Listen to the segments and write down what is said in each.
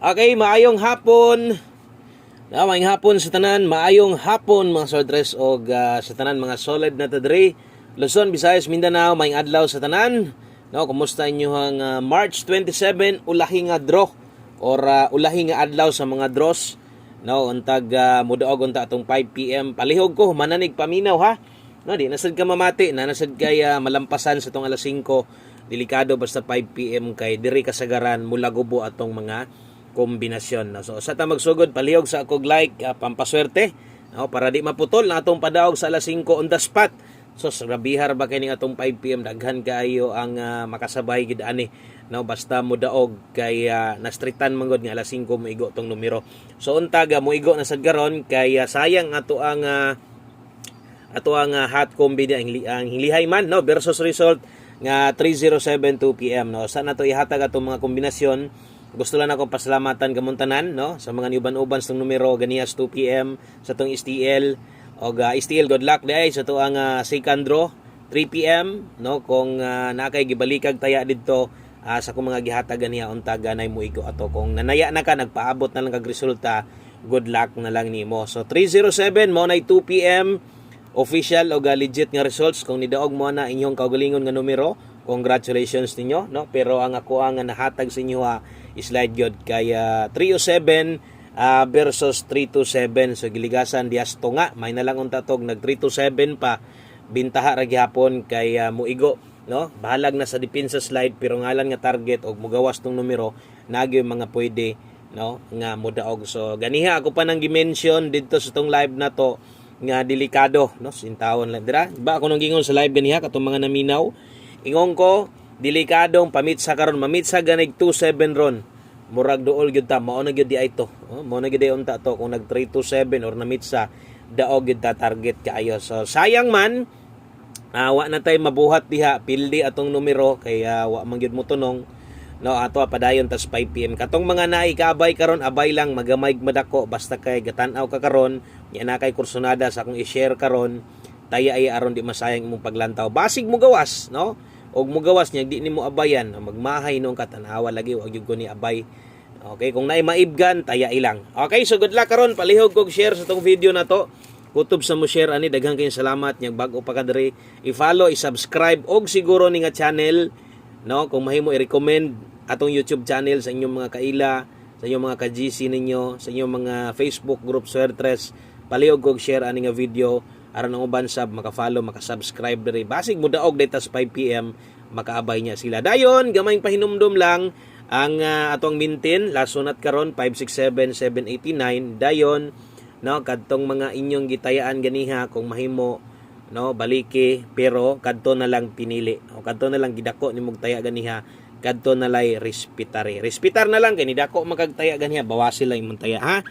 Okay, maayong hapon. Maayong hapon sa tanan, maayong hapon mga soldiers o sa tanan mga solid na tadri. Luzon, Visayas, Mindanao, maayong adlaw sa tanan. No, kumusta inyo ang March 27 ulahi nga draw or ulahi nga adlaw sa mga draws. No, untag mudaog unta atong 5 PM. Palihog ko mananig paminaw ha. No, di nasad ka mamati, nasad kay malampasan sa tong alas 5. Delikado basta 5 PM kay diri kasagaran mula gubo atong mga kombinasyon. No? So sa ta magsugod palihog sa akog like pampaswerte, no? Para di maputol na atong padaog sa alas 5 on the spot. So grabihar ba kini atong 5 PM daghan kaayo ang makasabay gid ani. No, basta mo daog kay nastritan manggod nga alas 5 moigo tong numero. So untaga moigo na sad karon kay sayang ato ang hot combi ang hilihay man no versus result nga 3072 PM no. Sa nato ihatag atong mga kombinasyon. Gusto lang ako pasalamatan kamuntanan no sa mga niuban-uban sa numero ganiyas 2 PM sa tong STL o STL good luck day sa tuang second draw 3 PM no kung nakay gibalikag taya didto sa kung mga gihatag ganiya unta ganay mo igo ato kung nanaya na ka nagpaabot na lang kag resulta good luck na lang nimo. So 307 mo nay 2 PM official o legit nga results kung nidaog mo na inyong kaugalingon nga numero. Congratulations ninyo no pero ang ako ang nahatag sa inyo slide god kaya 307 versus 327 so giligasan dias tunga may na lang unta tog nag 327 pa bintaha ra gihapon kay muigo no bahalag na sa depensa slide pero ngalan nga target og mugawas tong numero nagyo mga pwede no nga modaog so ganiha ako pa nang gi-mention didto sa tong live na to nga delikado no sintawon lang dira ba ako nang gingon sa live ganiha katong mga naminaw ingon ko delikadong pamitsa karon mamitsa ganig 27 ron murag duol gyud ta mao na gyud di ay to mao na gyud unta to kung nag 327 or namitsa daog gyud ta target kaayo so sayang man wa na tay mabuhat diha pildi atong numero kay wa man gyud mo tunong no ato padayon tas 5 PM katong mga naikabay karon abay lang magamay madako basta kay gatan-aw ka karon nya na kay kursonada sa akong i-share karon taya ay aron di masayang imong paglantaw basig mo gawas no og mugawas niya di nimo abayan magmahay nung katanawa lagi wag gyud ko ni abay okay kung naay maibgan taya ilang okay so good luck karon palihog kog share sa tong video na to kutob sa mo share ani daghang kayong salamat nya bag-o pa ka diri i-follow i-subscribe og siguro ni nga channel no kung mahimo i-recommend atong YouTube channel sa inyong mga kaila sa inyong mga ka-GC ninyo sa inyong mga Facebook group Swertres palihog kog share ani nga video aron ang uban sab maka-follow, maka-subscribe diri. Basig mo daog daytas 5 PM makaabay niya sila. Dayon, gamayng pahinumdum lang ang atong mintin lasonat karon 567 789 dayon no kadtong mga inyong gitayaan ganiha kung mahimo no baliki pero kadto na lang pinili o kadto na lang gidako nimog taya ganiha kadto na lay respetare. Respetar na lang kay nidako makagtaya ganiha bawasil lang imong taya ha.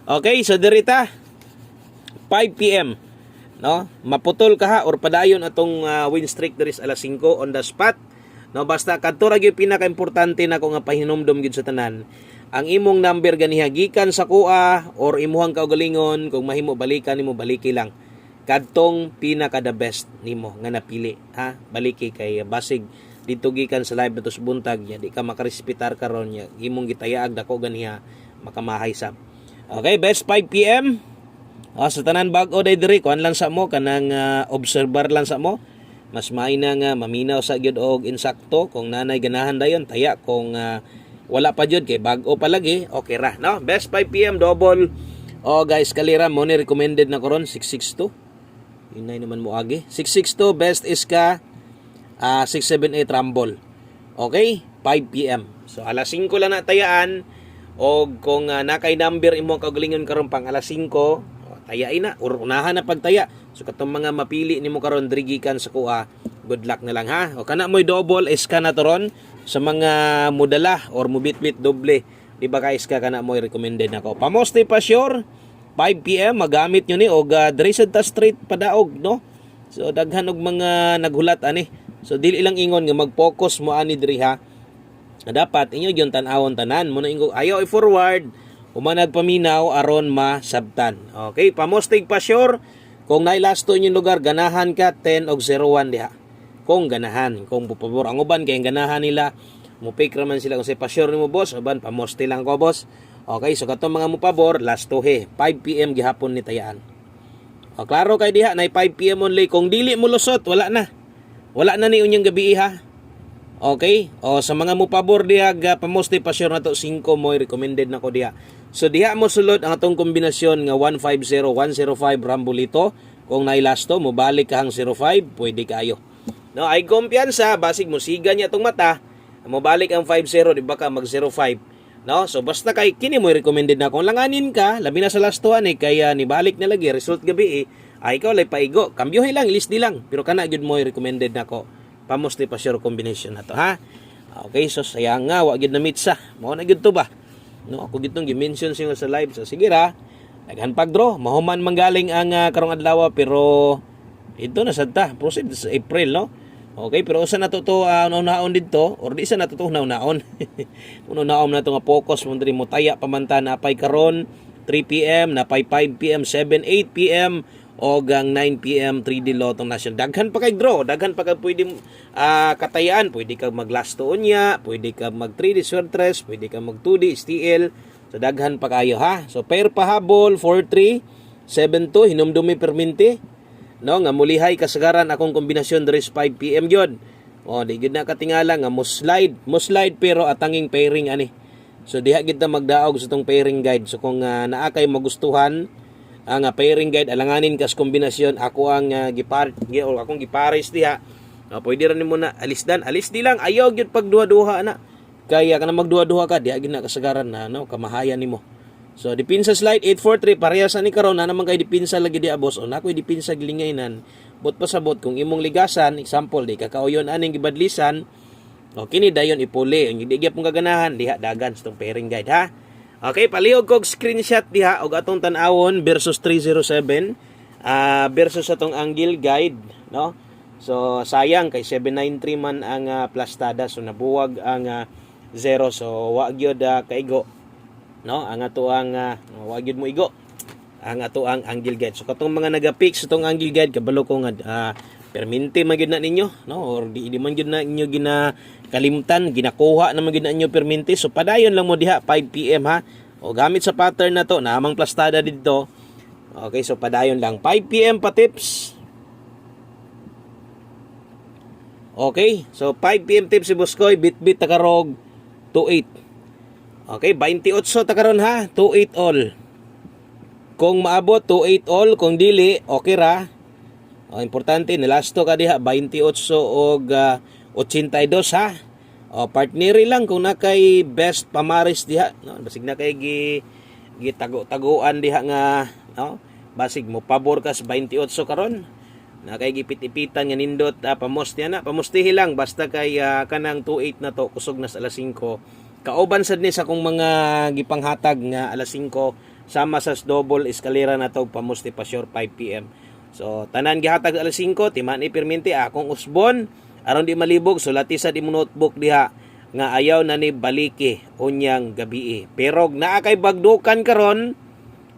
Okay, so dirita 5 PM no maputol ka ha or padayon atong win streak diri sa alas 5 on the spot no basta kadto ra gyud pinaka-importante nako nga pahinumdom gyud sa tanan ang imong number ganiha gikan sa kuha or imuhang kaugalingon kung mahimo balikan nimo baliki lang kadtong pinaka the best nimo nga napili ha baliki kay basig dito gikan sa live natos buntag nya di ka makarespetar karon nya imong gitayaag dako ganiha makamahay sab okay best 5 PM sa tanan bag-o day diri kuan lang sa mo kanang observer lang sa mo mas maina nga maminaw sa gyud og insakto kung nanay ganahan dayon taya kung wala pa jud kay bag-o pa lagi okay ra no best 5 PM double guys kalira mo ni recommended na karon 662 inay naman mo agi 662 best is ka 678 rumble okay 5 PM so alas 5 lang na tayaan og kung nakay number imong kaugalingon karon pang alas 5 tayain na or unahan na pagtaya so katong mga mapili nimo karon diri gikan sa kuha good luck na lang ha o kana moy double is ka na toron sa mga mudala or mubitbit doble di ba guys ka kana moy recommended nako pamoste pa sure 5 PM magamit nyo ni og diri sa street padaog no so daghan og mga naghulat ani so dili lang ingon nga mag-focus mo ani diri ha dapat inyo yung tan-awon tanan mo na ingo ayo i-forward umanag paminaw aron masabtan. Okay, pamostig pa sure kung nailasto inyong lugar ganahan ka 10 og 01 diha. Kung ganahan, kung pupabor ang uban kay ganahan nila Mupik raman sila kung say pa-sure nimo boss, uban pamoste lang ko boss. Okay, so katong mga mupabor last to 5 PM gihapon ni tayaan. O klaro kay diha na 5 PM only, kung dili mo lusot wala na. Wala na ni unyang gabi ha. Okay? O sa mga mupabor diha pamoste pa-sure na to 5 mo recommended na ko diha. So diha mo sulod ang atong kombinasyon nga 150 105 Rambolito. Kung nailasto mo balik kahang 05, pwede kayo. No, ay kumpiyansa basig mo siga niya tong mata, mo balik ang 50 di ba ka mag 05. No, so basta kay kini mo recommended na kung langanin ka, labi na sa lastuan kaya ni balik na lagi result gabi ay ikaw lay paigo. Kambyohi lang, list di lang, pero kana gyud mo recommended na ko. Pamoste pa sure combination na to ha. Okay, so sayang nga wa gyud na mitsa. Mao na gyud to ba? No, ako gitong gi-mention siya sa live. So sige ra. Daghan pag-draw, mahuman manggaling ang karong adlaw pero ito na sadta, proceed sa April no. Okay, pero usa na to unaon didto or di sa na to unaon. Unaon na to nga focus mo diri mo taya pamanta na pay karon 3 PM na pay 5 PM, 7, 8 PM o gang 9 PM 3D Lotto National. Daghan pa kay draw, daghan pa kay pwede katayaan, pwede ka mag last to unya, pwede ka mag 3D Swertres, pwede ka mag 2D STL. So daghan pa kayo ha. So pair pahabol 4-3 7-2 hinumdumi perminti. No nga mulihay kasagaran akong kombinasyon diri 5 PM gyud. O di gyud na katingala nga mo slide pero atanging pairing ani. So diha gid ta magdaog sa tong pairing guide. So kung naa kay magustuhan ang pairing guide alanganin kas kombinasyon ako ang akong gipares diha. Pwede ra nimo na alis di lang ayaw gyud pag duha-duha na. Kaya ka na magduha-duha ka, di agin na kasagaran na kamahayan nimo. So dipinsa slide 843 parehas ani karon na naman kay dipinsa lagi di boss. O nakoy dipinsa gilingaynan. Bot pasabot kung imong ligasan, example di kakauyon aning gibadlisan, o kini dayon ipuli. Ang di gyud pong gaganahan diha dagan sa tong pairing guide ha. Okay, palihog kog screenshot diha og atong tan-awon versus 307 versus atong angle guide, no? So sayang kay 793 man ang plastada, so nabuwag ang 0, so wa gyud kaigo no ang ato ang wa gyud mo igo ang ato ang angle guide. So katong mga naga-fix itong angle guide kabalo ko nga perminti man gyud na ninyo no or di man gyud na inyo ginakalimtan ginakuha na man gyud na inyo perminti. So padayon lang mo diha 5 PM ha. O gamit sa pattern na to namang plastada didto. Okay, so padayon lang 5 PM pa tips. Okay, so 5 PM tips si Buskoy, bit takarog 28. Okay, 28 takaron ha, 28 all. Kung maabot 28 all, kung dili okay ra. Importante nilasto ka diha 28 og 82 ha. Partneri lang kung nakay best pamaris diha, no? Basig na kay gitago-taguan diha nga, no? Basig mo pabor ka sa 28 karon. Na kay gipit-ipitan nga nindot pamoste na pamustihi lang basta kay kanang 28 na to kusog na sa alas 5 kauban sad ni sa kung mga gipanghatag nga alas 5 sama sa double eskalera na to pamusti pa sure 5 PM. So tanan gihatag alas 5 timan ipirminti akong usbon aron di malibog sulati sa di mo notebook diha nga ayaw na ni baliki unyang gabi. Pero naa kay bagdukan karon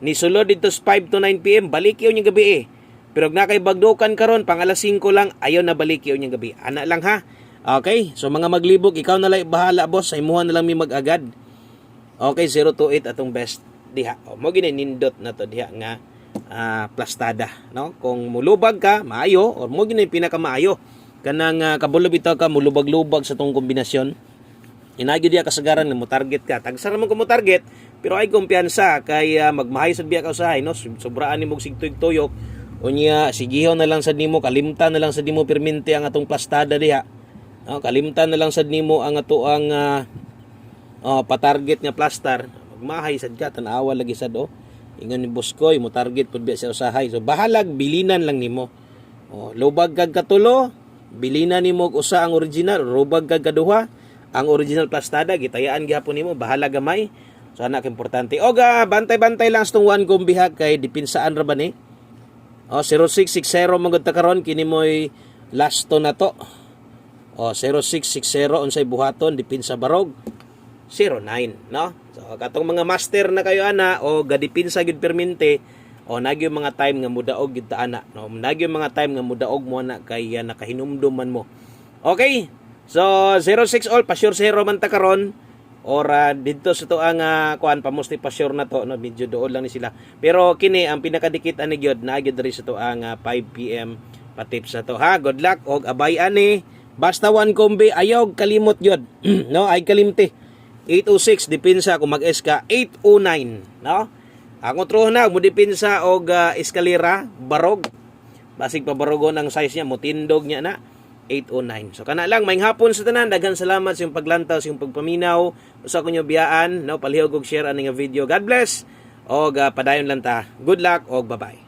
ni sulod dito 5 to 9 PM baliki unyang gabi. Pero na kay bagdukan karon pang alas 5 lang ayaw na balik yung gabi. Ana lang ha. Okay, so mga maglibog ikaw na lang bahala boss, sa imuha na lang mi magagad. Okay, 028 atong best diha. Mo gini nindot na to diha nga plastada, no? Kung mulubag ka, maayo or mo gini pinakamaayo. Kanang kabulo bitaw ka mulubag-lubag sa tong kombinasyon. Inagi diha kasagaran nga mo target ka. Tagsara man ko mo target, pero ay kumpiyansa kay magmahay sad biya ka usahay, no? Sobraan nimo sigtuyok. Unya sigiho na lang sad nimo, kalimtan na lang sad nimo perminti ang atong plastada diha. No, kalimtan na lang sad nimo ang ato ang pa-target nga plastar. Magmahay sad ka tan-awa lagi sad Ingon ni Buskoy mo target pud biya sa usahay. So bahalag bilinan lang nimo. Lubag kag katulo, bilinan nimo og usa ang original, lubag kag kaduha, ang original plastada gitayaan gyapon nimo, bahala gamay. So anak importante. Bantay-bantay lang sa tong one kombiha kay dipinsaan ra ba ni? 0660 magud ta karon kini moy last to na to. 0660 unsay buhaton dipin sa barog 09, no? So katong mga master na kayo ana o gadipin sa gid permente nagyo mga time nga mudaog gid ta ana, no? Nagyo mga time nga mudaog mo na kay nakahinumdum man mo. Okay? So 06 all pa sure zero man ta karon or dito sa to ang kuan pamusti pa sure na to no, medyo doon lang ni sila. Pero kini ang pinakadikit ani gyud na gyud diri sa to ang 5 PM pa tips na to ha. Good luck og abay ani. Basta one kombi ayaw kalimot gyud no, ay kalimti. 806 depensa kung mag-S ka 809 no. Ako troh na mo depensa og eskalera barog. Basig pa barogon ang size niya, motindog niya na 809. So kana lang maayong hapon sa tanan, daghan salamat sa iyong paglantaw, sa iyong pagpaminaw usa ko nyo biyaan no, palihog og share ani nga video. God bless og padayon lang ta. Good luck og bye-bye.